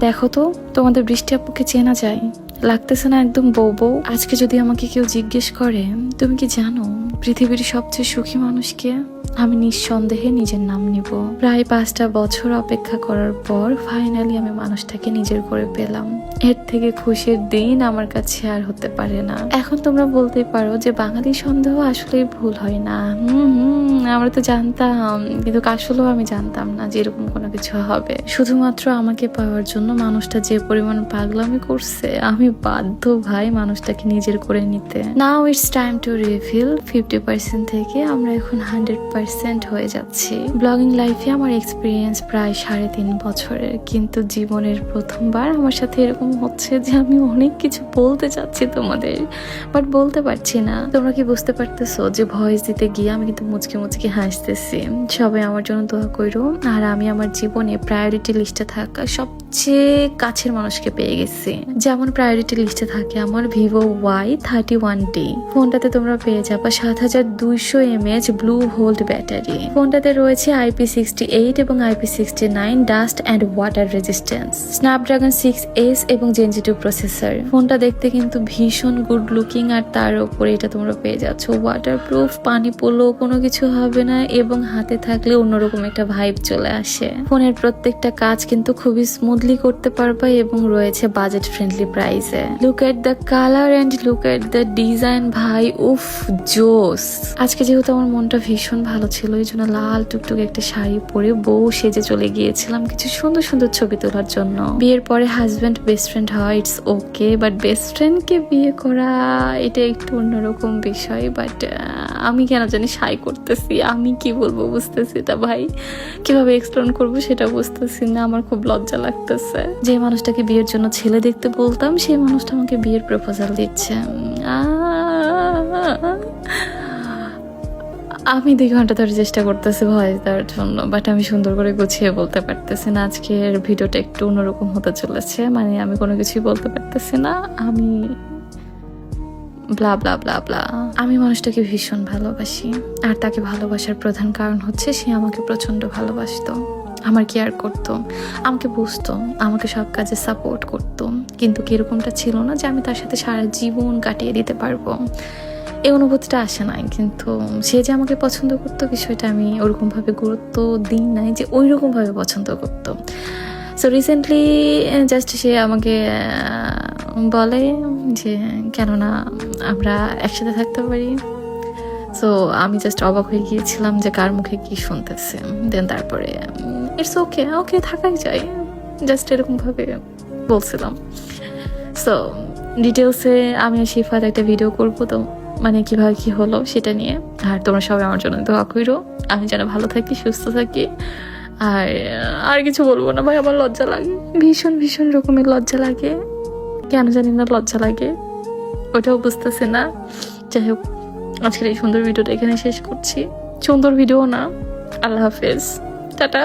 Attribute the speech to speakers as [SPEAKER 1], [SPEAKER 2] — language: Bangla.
[SPEAKER 1] দেখো তো তোমাদের বৃষ্টি আপুকে চেনা যায়, লাগতেছে না একদম বউ বউ? আজকে যদি আমাকে কেউ জিজ্ঞেস করে তুমি কি জানো পৃথিবীর সবচেয়ে সুখী মানুষকে, আমি নিঃসন্দেহে নিজের নাম নিব। প্রায় 5টা বছর অপেক্ষা করার পর ফাইনালি আমি মানুষটাকে নিজের করে পেলাম। এর থেকে খুশির দিন আমার কাছে আর হতে পারে না। এখন তোমরা বলতেই পারো যে বাঙালি সন্দেহ আসলেই ভুল হয় না। আমরা তো জানতাম, কিন্তু আসলেও আমি জানতাম না যে এরকম কোনো কিছু হবে। শুধুমাত্র আমাকে পাওয়ার জন্য মানুষটা যে পরিমাণ পাগলামি করছে, আমি বাধ্য ভাই মানুষটাকে নিজের করে নিতে। Now it's time to reveal. 50% থেকে আমরা এখন 100% হয়ে যাচ্ছি। ব্লগিং লাইফে আমার এক্সপিরিয়েন্স প্রায় 3.5 বছরের, কিন্তু জীবনের প্রথমবার আমার সাথে এরকম হচ্ছে যে আমি অনেক কিছু বলতে চাচ্ছি তোমাদের, বাট বলতে পারছি না। তোমরা কি বুঝতে পারতেছো যে ভয়েস দিতে গিয়ে আমি কিন্তু মুচকি মুচকি হাসতেছি। সবাই আমার জন্য দোয়া করো। আর আমি আমার জীবনে প্রায়োরিটি লিস্টে থাকা সবচেয়ে কাছের মানুষকে পেয়ে গেছি। যেমন প্রায়োরিটি লিস্টে থাকে আমার Vivo Y31D। ফোনটাতে তোমরা পেয়ে যাবা 7200 mAh ব্লু হোল্ড ব্যাটারি। ফোনটাতে রয়েছে IP68 এবং IP69 dust and water resistance, Snapdragon 6S এবং Gen Z 2 প্রসেসর। ফোনটা দেখতে কিন্তু ভীষণ গুড লুকিং, আর তার উপরে এটা তোমরা পেয়ে যাচ্ছ ওয়াটারপ্রুফ, পানি পড়লেও কোনো কিছু হবে না এবং হাতে থাকলে অন্যরকম একটা ভাইব চলে আসে। ফোনের প্রত্যেকটা কাজ কিন্তু খুবই স্মুথলি করতে পারবা এবং রয়েছে বাজেট ফ্রেন্ডলি প্রাইসে। Look at the colour and look at the design ভাই, উফ জোস। আজকে যেহেতু আমার মনটা ভীষণ ভালো ছিল, এই জন্য লাল টুকটুকে একটা শাড়ি পরে বউ সেজে চলে গিয়েছিলাম কিছু সুন্দর সুন্দর ছবি তোলার জন্য। বিয়ের পরে হাজব্যান্ড বেস্ট ফ্রেন্ড হয়, ইটস ওকে, বাট বেস্ট ফ্রেন্ডকে বিয়ে করা এটা একটু অন্যরকম বিষয়। বাট আমি কেন জানি শাই করতেছি, আমি কি বলবো বুঝতেছি না ভাই, কিভাবে এক্সপ্লেন করবো সেটা বুঝতেছি না। আমার খুব লজ্জা লাগতেছে। যে মানুষটাকে বিয়ের জন্য ছেলে দেখতে বলতাম, সেই মানুষটা আমাকে বিয়ের প্রপোজাল দিচ্ছে। আমি 2 ঘন্টা ধরে চেষ্টা করতেছি ভয়েস দেওয়ার জন্য, বাট আমি সুন্দর করে গুছিয়ে বলতে পারতেছি না। আজকের ভিডিওটা একটু অন্যরকম হতে চলেছে, মানে আমি কোনো কিছুই বলতে পারতেছি না। আমি ব্লা ব্লা ব্লা ব্লা। আমি মানুষটাকে ভীষণ ভালোবাসি, আর তাকে ভালোবাসার প্রধান কারণ হচ্ছে সে আমাকে প্রচন্ড ভালোবাসতো, আমার কেয়ার করতো, আমাকে বুঝতো, আমাকে সব কাজে সাপোর্ট করতো। কিন্তু কিরকমটা ছিল না যে আমি তার সাথে সারা জীবন কাটিয়ে দিতে পারবো, এই অনুভূতিটা আসে নাই। কিন্তু সে যে আমাকে পছন্দ করতো বিষয়টা আমি ওরকম ভাবে গুরুত্ব দিই নাই যে ওই রকম ভাবে পছন্দ করতো। সো রিসেন্টলি জাস্ট সে আমাকে বলে যে কেননা আমরা একসাথে থাকতে পারি। সো আমি জাস্ট অবাক হয়ে গিয়েছিলাম যে কার মুখে কি শুনতেছে। দেন তারপরে ইটস ওকে, ওকে থাকাই যায়, জাস্ট এরকম ভাবে বলছিলাম। সো ডিটেলসে আমি আর শিফাত একটা ভিডিও করবো, তো মানে কিভাবে কি হলো সেটা নিয়ে। আর তোমরা সবাই আমার জন্য দোয়া করো, আমি যেন ভালো থাকি, সুস্থ থাকি। আর কিছু বলবো না ভাই, আমার লজ্জা লাগে, ভীষণ ভীষণ রকমের লজ্জা লাগে, কেন জানি না লজ্জা লাগে, ওটাও বুঝতেছে না। যাই হোক, আজকের এই সুন্দর ভিডিওটা এখানে শেষ করছি। সুন্দর ভিডিও না, আল্লাহ হাফেজ, টাটা।